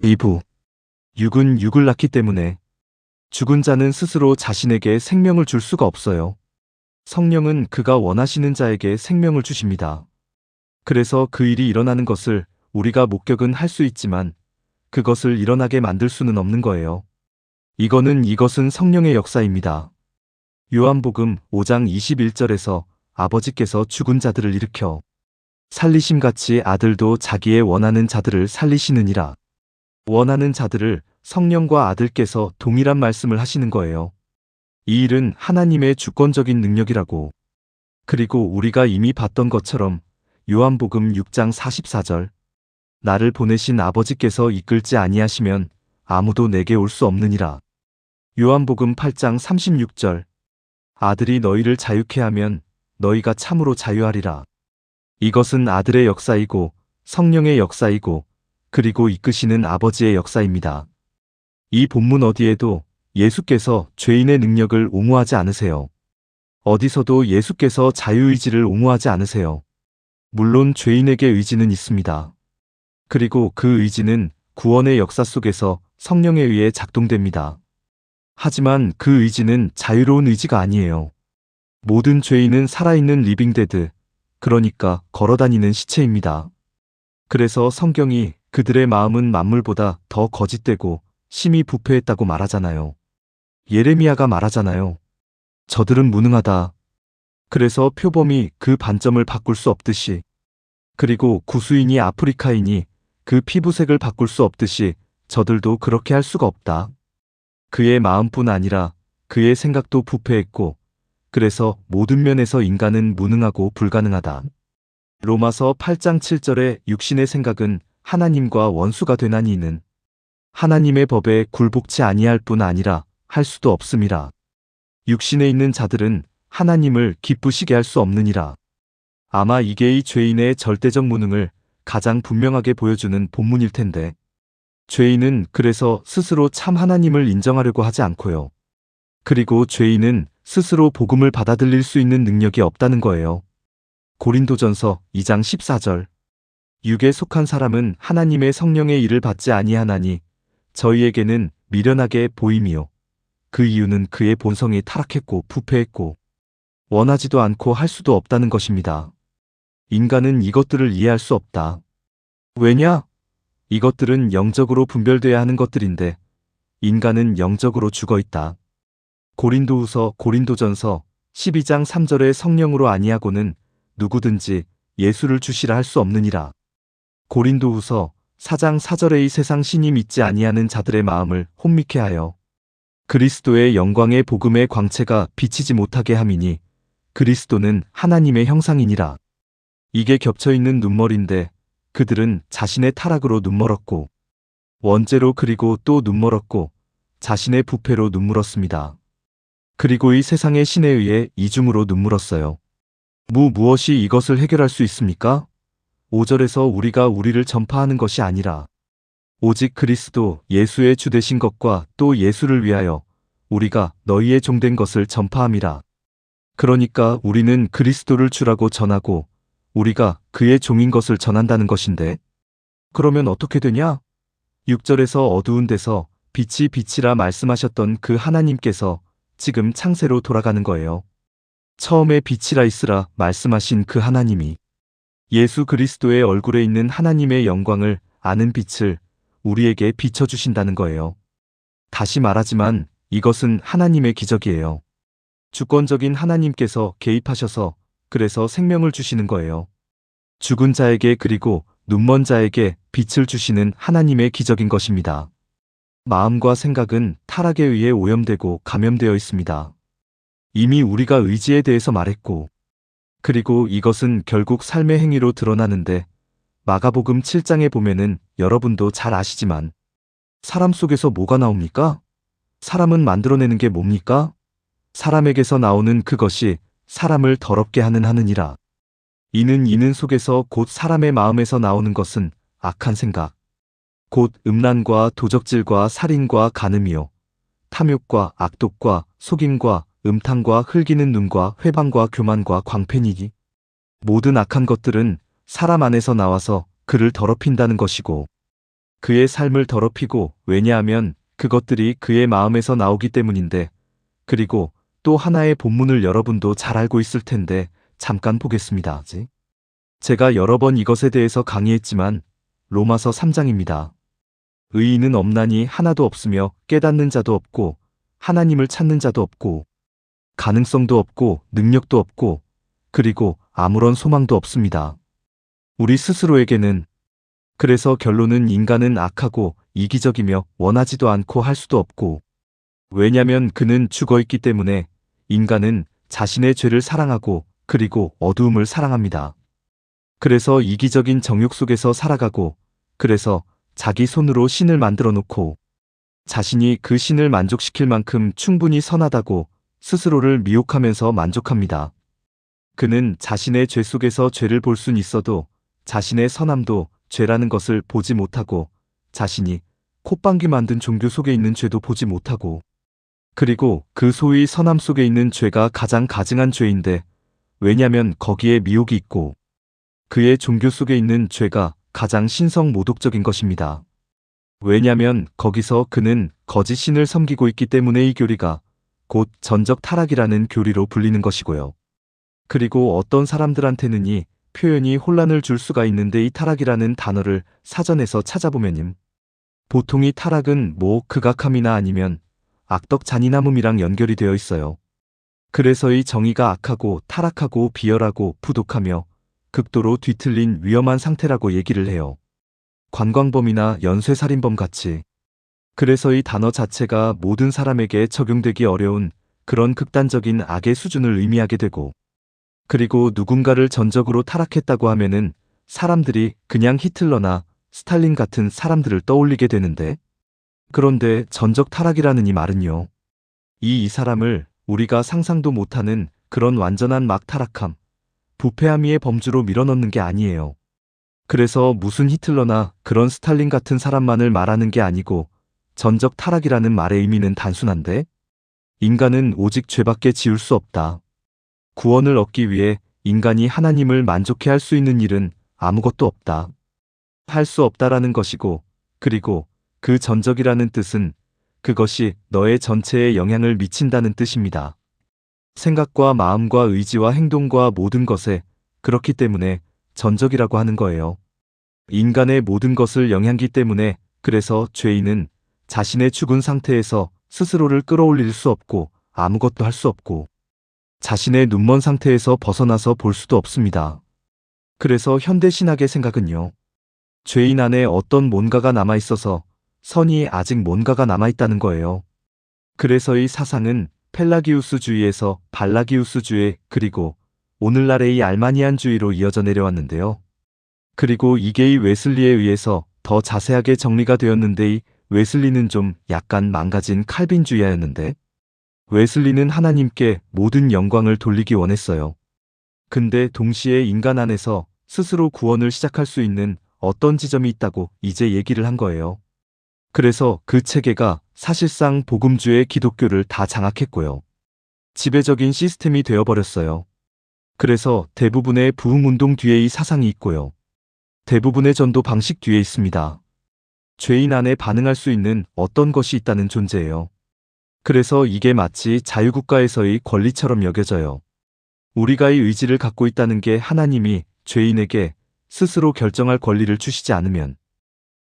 2부. 육은 육을 낳기 때문에 죽은 자는 스스로 자신에게 생명을 줄 수가 없어요. 성령은 그가 원하시는 자에게 생명을 주십니다. 그래서 그 일이 일어나는 것을 우리가 목격은 할 수 있지만 그것을 일어나게 만들 수는 없는 거예요. 이것은 성령의 역사입니다. 요한복음 5장 21절에서 아버지께서 죽은 자들을 일으켜 살리심같이 아들도 자기의 원하는 자들을 살리시느니라. 원하는 자들을 성령과 아들께서 동일한 말씀을 하시는 거예요. 이 일은 하나님의 주권적인 능력이라고. 그리고 우리가 이미 봤던 것처럼 요한복음 6장 44절 나를 보내신 아버지께서 이끌지 아니하시면 아무도 내게 올 수 없느니라. 요한복음 8장 36절 아들이 너희를 자유케 하면 너희가 참으로 자유하리라. 이것은 아들의 역사이고 성령의 역사이고 그리고 이끄시는 아버지의 역사입니다. 이 본문 어디에도 예수께서 죄인의 능력을 옹호하지 않으세요. 어디서도 예수께서 자유의지를 옹호하지 않으세요. 물론 죄인에게 의지는 있습니다. 그리고 그 의지는 구원의 역사 속에서 성령에 의해 작동됩니다. 하지만 그 의지는 자유로운 의지가 아니에요. 모든 죄인은 살아있는 리빙데드, 그러니까 걸어다니는 시체입니다. 그래서 성경이 그들의 마음은 만물보다 더 거짓되고 심히 부패했다고 말하잖아요. 예레미야가 말하잖아요. 저들은 무능하다. 그래서 표범이 그 반점을 바꿀 수 없듯이, 그리고 구수인이 아프리카인이 그 피부색을 바꿀 수 없듯이 저들도 그렇게 할 수가 없다. 그의 마음뿐 아니라 그의 생각도 부패했고 그래서 모든 면에서 인간은 무능하고 불가능하다. 로마서 8장 7절에 육신의 생각은 하나님과 원수가 되나니 이는 하나님의 법에 굴복치 아니할 뿐 아니라 할 수도 없음이라. 육신에 있는 자들은 하나님을 기쁘시게 할 수 없느니라. 아마 이게 이 죄인의 절대적 무능을 가장 분명하게 보여주는 본문일 텐데, 죄인은 그래서 스스로 참 하나님을 인정하려고 하지 않고요. 그리고 죄인은 스스로 복음을 받아들일 수 있는 능력이 없다는 거예요. 고린도전서 2장 14절 육에 속한 사람은 하나님의 성령의 일을 받지 아니하나니 저희에게는 미련하게 보임이요. 그 이유는 그의 본성이 타락했고 부패했고 원하지도 않고 할 수도 없다는 것입니다. 인간은 이것들을 이해할 수 없다. 왜냐? 이것들은 영적으로 분별돼야 하는 것들인데 인간은 영적으로 죽어있다. 고린도전서 12장 3절의 성령으로 아니하고는 누구든지 예수를 주시라 할 수 없느니라. 고린도후서 4장 4절의 이 세상 신이 믿지 아니하는 자들의 마음을 혼미케 하여 그리스도의 영광의 복음의 광채가 비치지 못하게 함이니 그리스도는 하나님의 형상이니라. 이게 겹쳐있는 눈멀인데 그들은 자신의 타락으로 눈멀었고 원죄로 그리고 또 눈멀었고 자신의 부패로 눈물었습니다. 그리고 이 세상의 신에 의해 이중으로 눈물었어요. 무엇이 이것을 해결할 수 있습니까? 5절에서 우리가 우리를 전파하는 것이 아니라 오직 그리스도 예수의 주 되신 것과 또 예수를 위하여 우리가 너희의 종된 것을 전파함이라. 그러니까 우리는 그리스도를 주라고 전하고 우리가 그의 종인 것을 전한다는 것인데, 그러면 어떻게 되냐? 6절에서 어두운 데서 빛이 빛이라 말씀하셨던 그 하나님께서 지금 창세로 돌아가는 거예요. 처음에 빛이라 있으라 말씀하신 그 하나님이 예수 그리스도의 얼굴에 있는 하나님의 영광을 아는 빛을 우리에게 비춰주신다는 거예요. 다시 말하지만 이것은 하나님의 기적이에요. 주권적인 하나님께서 개입하셔서 그래서 생명을 주시는 거예요. 죽은 자에게 그리고 눈먼 자에게 빛을 주시는 하나님의 기적인 것입니다. 마음과 생각은 타락에 의해 오염되고 감염되어 있습니다. 이미 우리가 의지에 대해서 말했고, 그리고 이것은 결국 삶의 행위로 드러나는데 마가복음 7장에 보면은 여러분도 잘 아시지만 사람 속에서 뭐가 나옵니까? 사람은 만들어내는 게 뭡니까? 사람에게서 나오는 그것이 사람을 더럽게 하느니라. 이는 속에서 곧 사람의 마음에서 나오는 것은 악한 생각, 곧 음란과 도적질과 살인과 간음이요 탐욕과 악독과 속임과 음탕과 흘기는 눈과 회방과 교만과 광팬이기. 모든 악한 것들은 사람 안에서 나와서 그를 더럽힌다는 것이고 그의 삶을 더럽히고, 왜냐하면 그것들이 그의 마음에서 나오기 때문인데, 그리고 또 하나의 본문을 여러분도 잘 알고 있을 텐데 잠깐 보겠습니다. 제가 여러 번 이것에 대해서 강의했지만 로마서 3장입니다. 의인은 없나니 하나도 없으며 깨닫는 자도 없고 하나님을 찾는 자도 없고 가능성도 없고 능력도 없고 그리고 아무런 소망도 없습니다. 우리 스스로에게는. 그래서 결론은 인간은 악하고 이기적이며 원하지도 않고 할 수도 없고, 왜냐면 그는 죽어있기 때문에 인간은 자신의 죄를 사랑하고 그리고 어두움을 사랑합니다. 그래서 이기적인 정욕 속에서 살아가고, 그래서 자기 손으로 신을 만들어 놓고 자신이 그 신을 만족시킬 만큼 충분히 선하다고 스스로를 미혹하면서 만족합니다. 그는 자신의 죄 속에서 죄를 볼 순 있어도 자신의 선함도 죄라는 것을 보지 못하고, 자신이 콧방귀 만든 종교 속에 있는 죄도 보지 못하고, 그리고 그 소위 선함 속에 있는 죄가 가장 가증한 죄인데, 왜냐면 거기에 미혹이 있고 그의 종교 속에 있는 죄가 가장 신성 모독적인 것입니다. 왜냐면 거기서 그는 거짓 신을 섬기고 있기 때문에 이 교리가 곧 전적 타락이라는 교리로 불리는 것이고요. 그리고 어떤 사람들한테는 이 표현이 혼란을 줄 수가 있는데, 이 타락이라는 단어를 사전에서 찾아보면요, 보통 이 타락은 극악함이나 아니면 악덕 잔인함이랑 연결이 되어 있어요. 그래서 이 정의가 악하고 타락하고 비열하고 부독하며 극도로 뒤틀린 위험한 상태라고 얘기를 해요. 관광범이나 연쇄살인범 같이. 그래서 이 단어 자체가 모든 사람에게 적용되기 어려운 그런 극단적인 악의 수준을 의미하게 되고, 그리고 누군가를 전적으로 타락했다고 하면은 사람들이 그냥 히틀러나 스탈린 같은 사람들을 떠올리게 되는데, 그런데 전적 타락이라는 이 말은요, 이 사람을 우리가 상상도 못하는 그런 완전한 막 타락함, 부패함의 범주로 밀어넣는 게 아니에요. 그래서 무슨 히틀러나 그런 스탈린 같은 사람만을 말하는 게 아니고, 전적 타락이라는 말의 의미는 단순한데, 인간은 오직 죄밖에 지을 수 없다. 구원을 얻기 위해 인간이 하나님을 만족해 할 수 있는 일은 아무것도 없다. 할 수 없다라는 것이고, 그리고 그 전적이라는 뜻은 그것이 너의 전체에 영향을 미친다는 뜻입니다. 생각과 마음과 의지와 행동과 모든 것에, 그렇기 때문에 전적이라고 하는 거예요. 인간의 모든 것을 영향기 때문에, 그래서 죄인은 자신의 죽은 상태에서 스스로를 끌어올릴 수 없고 아무것도 할 수 없고 자신의 눈먼 상태에서 벗어나서 볼 수도 없습니다. 그래서 현대신학의 생각은요, 죄인 안에 어떤 뭔가가 남아있어서 선이 아직 뭔가가 남아있다는 거예요. 그래서 이 사상은 펠라기우스주의에서 발라기우스주의, 그리고 오늘날의 이 알마니안주의로 이어져 내려왔는데요. 그리고 이게 이 웨슬리에 의해서 더 자세하게 정리가 되었는데, 이 웨슬리는 좀 약간 망가진 칼빈주의자였는데, 웨슬리는 하나님께 모든 영광을 돌리기 원했어요. 근데 동시에 인간 안에서 스스로 구원을 시작할 수 있는 어떤 지점이 있다고 이제 얘기를 한 거예요. 그래서 그 체계가 사실상 복음주의 기독교를 다 장악했고요. 지배적인 시스템이 되어버렸어요. 그래서 대부분의 부흥운동 뒤에 이 사상이 있고요. 대부분의 전도 방식 뒤에 있습니다. 죄인 안에 반응할 수 있는 어떤 것이 있다는 존재예요. 그래서 이게 마치 자유국가에서의 권리처럼 여겨져요. 우리가 이 의지를 갖고 있다는 게 하나님이 죄인에게 스스로 결정할 권리를 주시지 않으면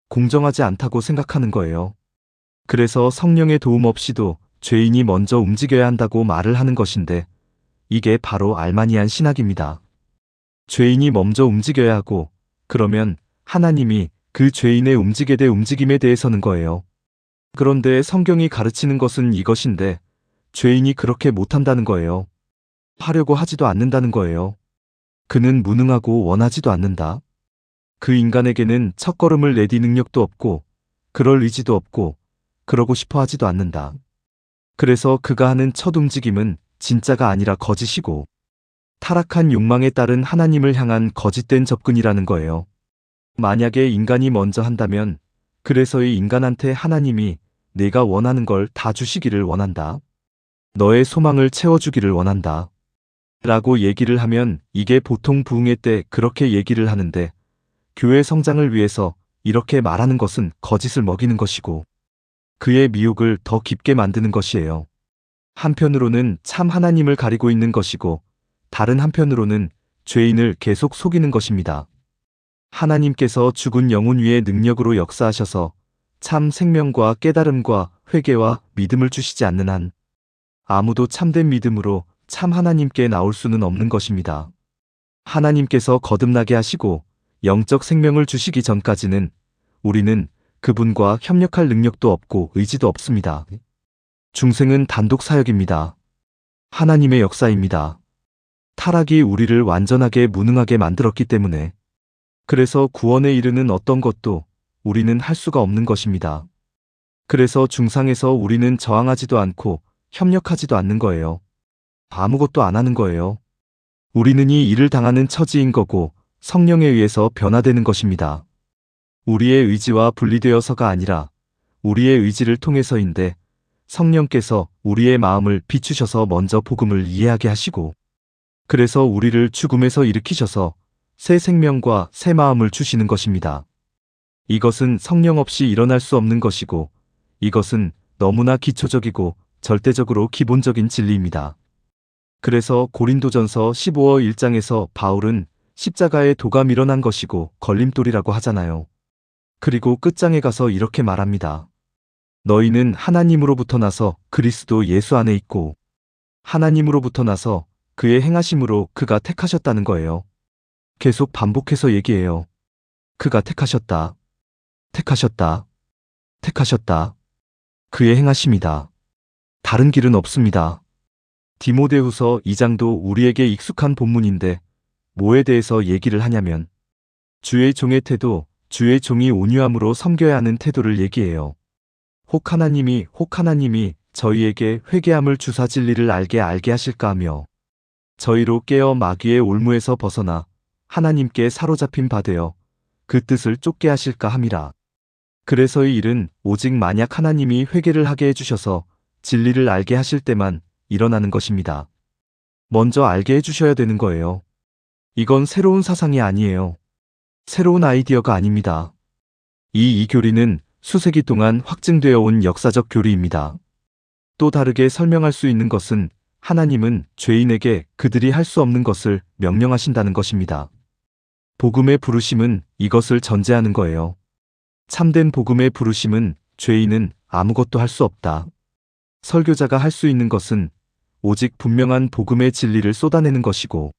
공정하지 않다고 생각하는 거예요. 그래서 성령의 도움 없이도 죄인이 먼저 움직여야 한다고 말을 하는 것인데, 이게 바로 알마니안 신학입니다. 죄인이 먼저 움직여야 하고, 그러면 하나님이 그 죄인의 움직임에 대해서는 거예요. 그런데 성경이 가르치는 것은 이것인데, 죄인이 그렇게 못한다는 거예요. 하려고 하지도 않는다는 거예요. 그는 무능하고 원하지도 않는다. 그 인간에게는 첫걸음을 내디 능력도 없고 그럴 의지도 없고 그러고 싶어 하지도 않는다. 그래서 그가 하는 첫 움직임은 진짜가 아니라 거짓이고 타락한 욕망에 따른 하나님을 향한 거짓된 접근이라는 거예요. 만약에 인간이 먼저 한다면, 그래서 이 인간한테 하나님이 내가 원하는 걸 다 주시기를 원한다. 너의 소망을 채워주기를 원한다. 라고 얘기를 하면, 이게 보통 부흥회 때 그렇게 얘기를 하는데, 교회 성장을 위해서 이렇게 말하는 것은 거짓을 먹이는 것이고 그의 미혹을 더 깊게 만드는 것이에요. 한편으로는 참 하나님을 가리고 있는 것이고 다른 한편으로는 죄인을 계속 속이는 것입니다. 하나님께서 죽은 영혼 위에 능력으로 역사하셔서 참 생명과 깨달음과 회개와 믿음을 주시지 않는 한 아무도 참된 믿음으로 참 하나님께 나올 수는 없는 것입니다. 하나님께서 거듭나게 하시고 영적 생명을 주시기 전까지는 우리는 그분과 협력할 능력도 없고 의지도 없습니다. 중생은 단독 사역입니다. 하나님의 역사입니다. 타락이 우리를 완전하게 무능하게 만들었기 때문에 그래서 구원에 이르는 어떤 것도 우리는 할 수가 없는 것입니다. 그래서 중상에서 우리는 저항하지도 않고 협력하지도 않는 거예요. 아무것도 안 하는 거예요. 우리는 이 일을 당하는 처지인 거고 성령에 의해서 변화되는 것입니다. 우리의 의지와 분리되어서가 아니라 우리의 의지를 통해서인데 성령께서 우리의 마음을 비추셔서 먼저 복음을 이해하게 하시고 그래서 우리를 죽음에서 일으키셔서 새 생명과 새 마음을 주시는 것입니다. 이것은 성령 없이 일어날 수 없는 것이고 이것은 너무나 기초적이고 절대적으로 기본적인 진리입니다. 그래서 고린도전서 15어 1장에서 바울은 십자가에 도가 밀어난 것이고 걸림돌이라고 하잖아요. 그리고 끝장에 가서 이렇게 말합니다. 너희는 하나님으로부터 나서 그리스도 예수 안에 있고 하나님으로부터 나서 그의 행하심으로 그가 택하셨다는 거예요. 계속 반복해서 얘기해요. 그가 택하셨다. 택하셨다. 택하셨다. 그의 행하심이다. 다른 길은 없습니다. 디모데후서 2장도 우리에게 익숙한 본문인데 뭐에 대해서 얘기를 하냐면 주의 종의 태도, 주의 종이 온유함으로 섬겨야 하는 태도를 얘기해요. 혹 하나님이 저희에게 회개함을 주사 진리를 알게 하실까 하며 저희로 깨어 마귀의 올무에서 벗어나 하나님께 사로잡힌 바 되어 그 뜻을 쫓게 하실까 함이라. 그래서 이 일은 오직 만약 하나님이 회개를 하게 해주셔서 진리를 알게 하실 때만 일어나는 것입니다. 먼저 알게 해주셔야 되는 거예요. 이건 새로운 사상이 아니에요. 새로운 아이디어가 아닙니다. 이 교리는 수세기 동안 확증되어 온 역사적 교리입니다. 또 다르게 설명할 수 있는 것은 하나님은 죄인에게 그들이 할 수 없는 것을 명령하신다는 것입니다. 복음의 부르심은 이것을 전제하는 거예요. 참된 복음의 부르심은 죄인은 아무것도 할 수 없다. 설교자가 할 수 있는 것은 오직 분명한 복음의 진리를 쏟아내는 것이고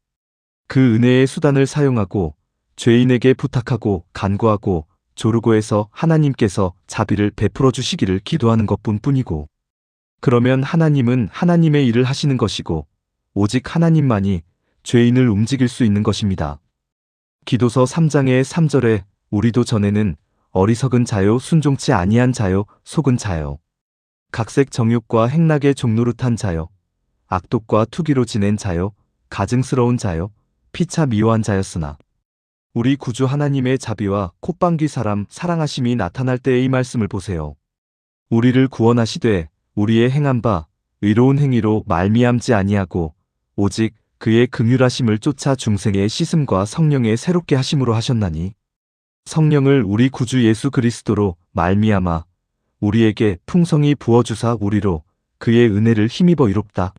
그 은혜의 수단을 사용하고 죄인에게 부탁하고 간구하고 조르고 해서 하나님께서 자비를 베풀어 주시기를 기도하는 것뿐이고 그러면 하나님은 하나님의 일을 하시는 것이고 오직 하나님만이 죄인을 움직일 수 있는 것입니다. 기도서 3장의 3절에 우리도 전에는 어리석은 자요 순종치 아니한 자요 속은 자요 각색 정욕과 행락의 종노릇한 자요 악독과 투기로 지낸 자요 가증스러운 자요 피차 미워한 자였으나 우리 구주 하나님의 자비와 콧방귀 사랑하심이 나타날 때의 이 말씀을 보세요. 우리를 구원하시되 우리의 행한 바 의로운 행위로 말미암지 아니하고 오직 그의 긍휼하심을 쫓아 중생의 씻음과 성령의 새롭게 하심으로 하셨나니 성령을 우리 구주 예수 그리스도로 말미암아 우리에게 풍성히 부어주사 우리로 그의 은혜를 힘입어 이롭다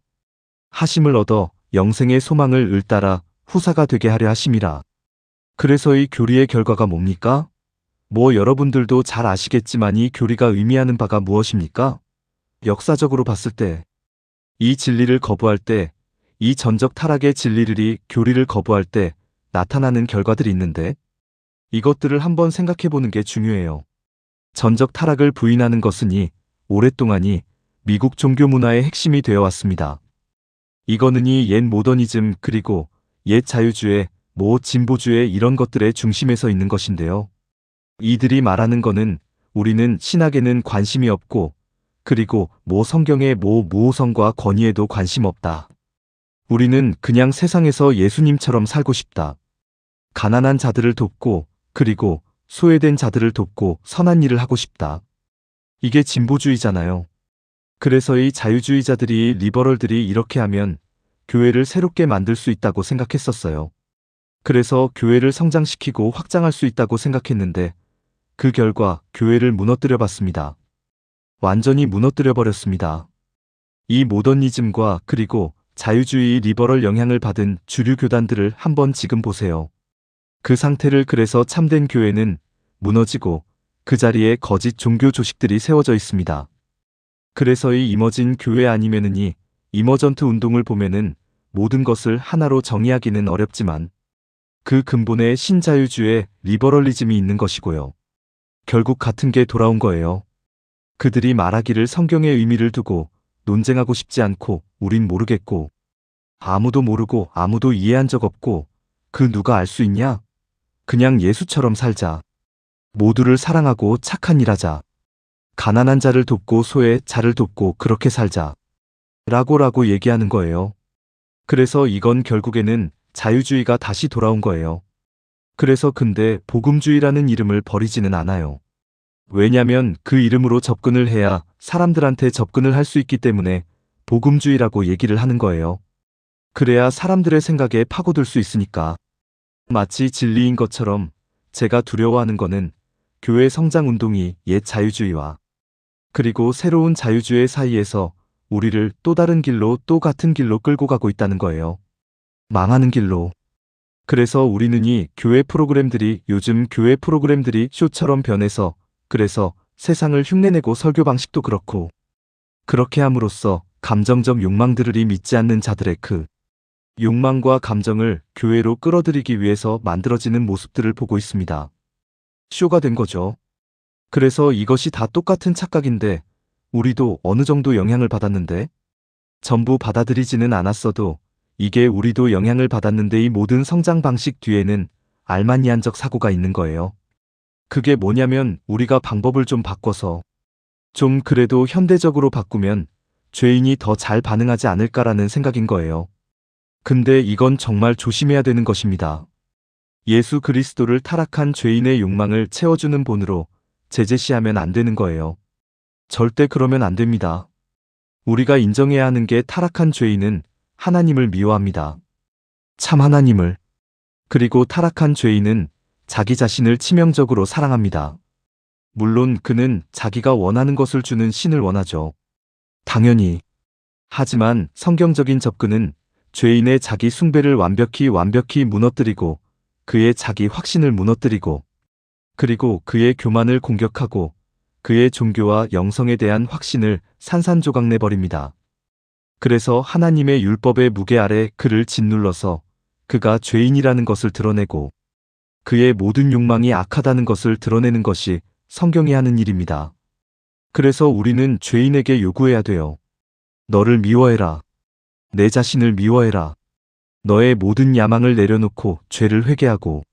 하심을 얻어 영생의 소망을 을따라 후사가 되게 하려 하심이라. 그래서 이 교리의 결과가 뭡니까? 여러분들도 잘 아시겠지만 이 교리가 의미하는 바가 무엇입니까? 역사적으로 봤을 때 이 진리를 거부할 때 이 전적 타락의 진리들이 교리를 거부할 때 나타나는 결과들이 있는데 이것들을 한번 생각해 보는 게 중요해요. 전적 타락을 부인하는 것은 오랫동안이 미국 종교 문화의 핵심이 되어 왔습니다. 이거는 옛 모더니즘 그리고 옛 자유주의, 진보주의 이런 것들의 중심에서 있는 것인데요. 이들이 말하는 거는 우리는 신학에는 관심이 없고 그리고 성경의 무호성과 권위에도 관심 없다. 우리는 그냥 세상에서 예수님처럼 살고 싶다. 가난한 자들을 돕고 그리고 소외된 자들을 돕고 선한 일을 하고 싶다. 이게 진보주의잖아요. 그래서 이 자유주의자들이 리버럴들이 이렇게 하면 교회를 새롭게 만들 수 있다고 생각했었어요. 그래서 교회를 성장시키고 확장할 수 있다고 생각했는데 그 결과 교회를 무너뜨려 봤습니다. 완전히 무너뜨려 버렸습니다. 이 모더니즘과 그리고 자유주의 리버럴 영향을 받은 주류 교단들을 한번 지금 보세요. 그 상태를 그래서 참된 교회는 무너지고 그 자리에 거짓 종교 조식들이 세워져 있습니다. 그래서 이 이머진 교회 아니면은 이 이머전트 운동을 보면은 모든 것을 하나로 정의하기는 어렵지만 그 근본에 신자유주의 리버럴리즘이 있는 것이고요. 결국 같은 게 돌아온 거예요. 그들이 말하기를 성경의 의미를 두고 논쟁하고 싶지 않고 우린 모르겠고 아무도 모르고 아무도 이해한 적 없고 그 누가 알 수 있냐? 그냥 예수처럼 살자. 모두를 사랑하고 착한 일 하자. 가난한 자를 돕고 소외 자를 돕고 그렇게 살자. 라고 얘기하는 거예요. 그래서 이건 결국에는 자유주의가 다시 돌아온 거예요. 그래서 근데 복음주의라는 이름을 버리지는 않아요. 왜냐면 그 이름으로 접근을 해야 사람들한테 접근을 할 수 있기 때문에 복음주의라고 얘기를 하는 거예요. 그래야 사람들의 생각에 파고들 수 있으니까. 마치 진리인 것처럼 제가 두려워하는 거는 교회 성장 운동이 옛 자유주의와 그리고 새로운 자유주의 사이에서 우리를 또 다른 길로 또 같은 길로 끌고 가고 있다는 거예요. 망하는 길로. 그래서 우리는 이 교회 프로그램들이 요즘 교회 프로그램들이 쇼처럼 변해서 그래서 세상을 흉내내고 설교 방식도 그렇고 그렇게 함으로써 감정적 욕망들을 믿지 않는 자들의 그 욕망과 감정을 교회로 끌어들이기 위해서 만들어지는 모습들을 보고 있습니다. 쇼가 된 거죠. 그래서 이것이 다 똑같은 착각인데 우리도 어느 정도 영향을 받았는데 전부 받아들이지는 않았어도 이게 우리도 영향을 받았는데 이 모든 성장 방식 뒤에는 알마니안적 사고가 있는 거예요. 그게 뭐냐면 우리가 방법을 좀 바꿔서 좀 그래도 현대적으로 바꾸면 죄인이 더 잘 반응하지 않을까라는 생각인 거예요. 근데 이건 정말 조심해야 되는 것입니다. 예수 그리스도를 타락한 죄인의 욕망을 채워주는 본으로 제재시하면 안 되는 거예요. 절대 그러면 안 됩니다. 우리가 인정해야 하는 게 타락한 죄인은 하나님을 미워합니다. 참 하나님을. 그리고 타락한 죄인은 자기 자신을 치명적으로 사랑합니다. 물론 그는 자기가 원하는 것을 주는 신을 원하죠. 당연히. 하지만 성경적인 접근은 죄인의 자기 숭배를 완벽히 무너뜨리고 그의 자기 확신을 무너뜨리고 그리고 그의 교만을 공격하고 그의 종교와 영성에 대한 확신을 산산조각 내버립니다. 그래서 하나님의 율법의 무게 아래 그를 짓눌러서 그가 죄인이라는 것을 드러내고 그의 모든 욕망이 악하다는 것을 드러내는 것이 성경이 하는 일입니다. 그래서 우리는 죄인에게 요구해야 돼요. 너를 미워해라. 내 자신을 미워해라. 너의 모든 야망을 내려놓고 죄를 회개하고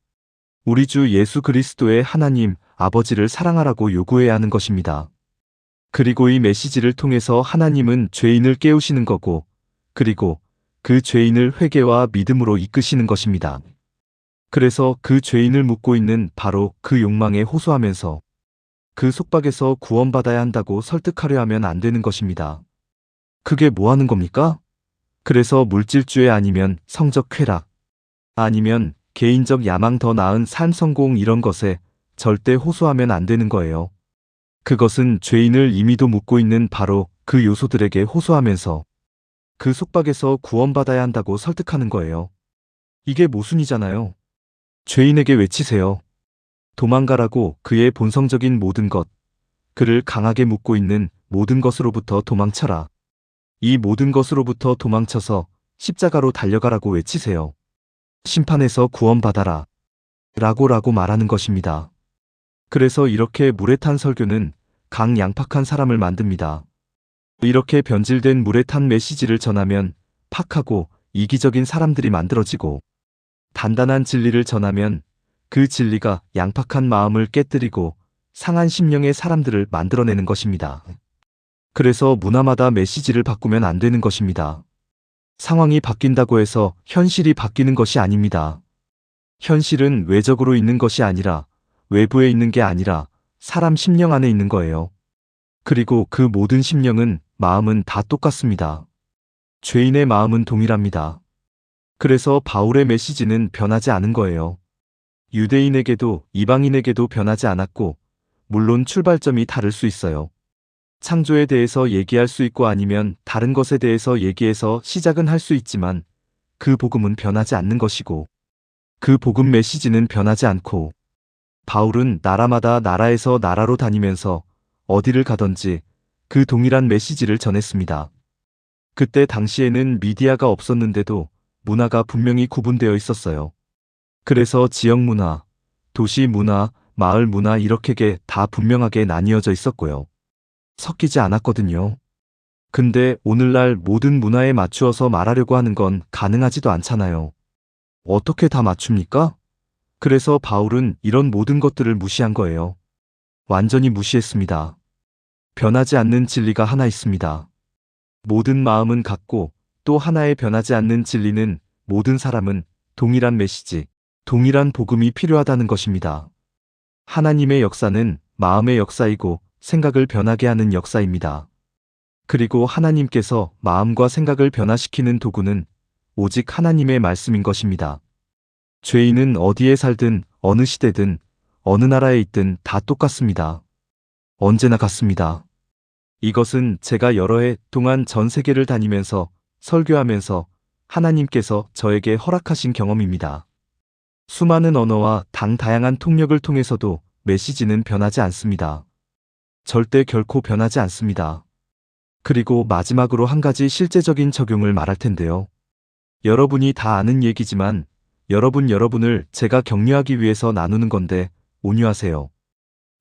우리 주 예수 그리스도의 하나님 아버지를 사랑하라고 요구해야 하는 것입니다. 그리고 이 메시지를 통해서 하나님은 죄인을 깨우시는 거고 그리고 그 죄인을 회개와 믿음으로 이끄시는 것입니다. 그래서 그 죄인을 묻고 있는 바로 그 욕망에 호소하면서 그 속박에서 구원받아야 한다고 설득하려 하면 안 되는 것입니다. 그게 뭐 하는 겁니까? 그래서 물질주의 아니면 성적 쾌락 아니면 개인적 야망 더 나은 삶 성공 이런 것에 절대 호소하면 안 되는 거예요. 그것은 죄인을 임의도 묻고 있는 바로 그 요소들에게 호소하면서 그 속박에서 구원받아야 한다고 설득하는 거예요. 이게 모순이잖아요. 죄인에게 외치세요. 도망가라고 그의 본성적인 모든 것, 그를 강하게 묻고 있는 모든 것으로부터 도망쳐라. 이 모든 것으로부터 도망쳐서 십자가로 달려가라고 외치세요. 심판에서 구원받아라. 라고 말하는 것입니다. 그래서 이렇게 물에 탄 설교는 강양팍한 사람을 만듭니다. 이렇게 변질된 물에 탄 메시지를 전하면 팍하고 이기적인 사람들이 만들어지고 단단한 진리를 전하면 그 진리가 양팍한 마음을 깨뜨리고 상한 심령의 사람들을 만들어내는 것입니다. 그래서 문화마다 메시지를 바꾸면 안 되는 것입니다. 상황이 바뀐다고 해서 현실이 바뀌는 것이 아닙니다. 현실은 외적으로 있는 것이 아니라 외부에 있는 게 아니라 사람 심령 안에 있는 거예요. 그리고 그 모든 심령은 마음은 다 똑같습니다. 죄인의 마음은 동일합니다. 그래서 바울의 메시지는 변하지 않은 거예요. 유대인에게도 이방인에게도 변하지 않았고 물론 출발점이 다를 수 있어요. 창조에 대해서 얘기할 수 있고 아니면 다른 것에 대해서 얘기해서 시작은 할 수 있지만 그 복음은 변하지 않는 것이고 그 복음 메시지는 변하지 않고 바울은 나라마다 나라에서 나라로 다니면서 어디를 가든지 그 동일한 메시지를 전했습니다. 그때 당시에는 미디어가 없었는데도 문화가 분명히 구분되어 있었어요. 그래서 지역 문화, 도시 문화, 마을 문화 이렇게 다 분명하게 나뉘어져 있었고요. 섞이지 않았거든요. 근데 오늘날 모든 문화에 맞추어서 말하려고 하는 건 가능하지도 않잖아요. 어떻게 다 맞춥니까? 그래서 바울은 이런 모든 것들을 무시한 거예요. 완전히 무시했습니다. 변하지 않는 진리가 하나 있습니다. 모든 마음은 같고 또 하나의 변하지 않는 진리는 모든 사람은 동일한 메시지, 동일한 복음이 필요하다는 것입니다. 하나님의 역사는 마음의 역사이고 생각을 변하게 하는 역사입니다. 그리고 하나님께서 마음과 생각을 변화시키는 도구는 오직 하나님의 말씀인 것입니다. 죄인은 어디에 살든 어느 시대든 어느 나라에 있든 다 똑같습니다. 언제나 같습니다. 이것은 제가 여러 해 동안 전 세계를 다니면서 설교하면서 하나님께서 저에게 허락하신 경험입니다. 수많은 언어와 다양한 통역을 통해서도 메시지는 변하지 않습니다. 절대 결코 변하지 않습니다. 그리고 마지막으로 한 가지 실제적인 적용을 말할 텐데요. 여러분이 다 아는 얘기지만 여러분을 제가 격려하기 위해서 나누는 건데 온유하세요.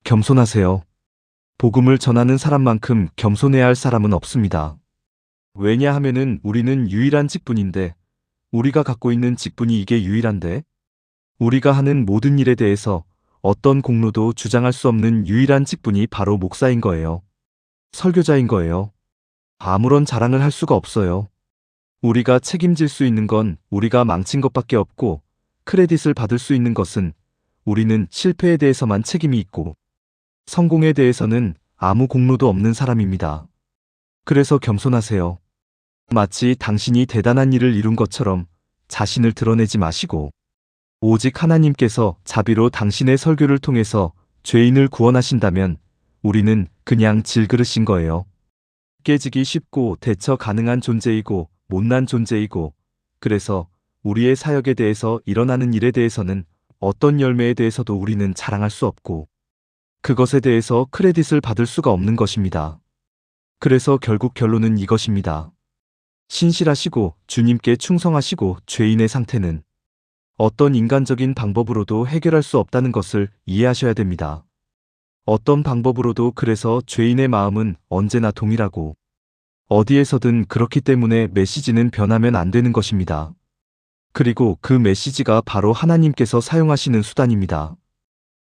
겸손하세요. 복음을 전하는 사람만큼 겸손해야 할 사람은 없습니다. 왜냐하면은 우리는 유일한 직분인데 우리가 갖고 있는 직분이 이게 유일한데 우리가 하는 모든 일에 대해서 어떤 공로도 주장할 수 없는 유일한 직분이 바로 목사인 거예요. 설교자인 거예요. 아무런 자랑을 할 수가 없어요. 우리가 책임질 수 있는 건 우리가 망친 것밖에 없고 크레딧을 받을 수 있는 것은 우리는 실패에 대해서만 책임이 있고 성공에 대해서는 아무 공로도 없는 사람입니다. 그래서 겸손하세요. 마치 당신이 대단한 일을 이룬 것처럼 자신을 드러내지 마시고 오직 하나님께서 자비로 당신의 설교를 통해서 죄인을 구원하신다면 우리는 그냥 질그릇인 거예요. 깨지기 쉽고 대처 가능한 존재이고 못난 존재이고 그래서 우리의 사역에 대해서 일어나는 일에 대해서는 어떤 열매에 대해서도 우리는 자랑할 수 없고 그것에 대해서 크레딧을 받을 수가 없는 것입니다. 그래서 결국 결론은 이것입니다. 신실하시고 주님께 충성하시고 죄인의 상태는 어떤 인간적인 방법으로도 해결할 수 없다는 것을 이해하셔야 됩니다. 어떤 방법으로도 그래서 죄인의 마음은 언제나 동일하고 어디에서든 그렇기 때문에 메시지는 변하면 안 되는 것입니다. 그리고 그 메시지가 바로 하나님께서 사용하시는 수단입니다.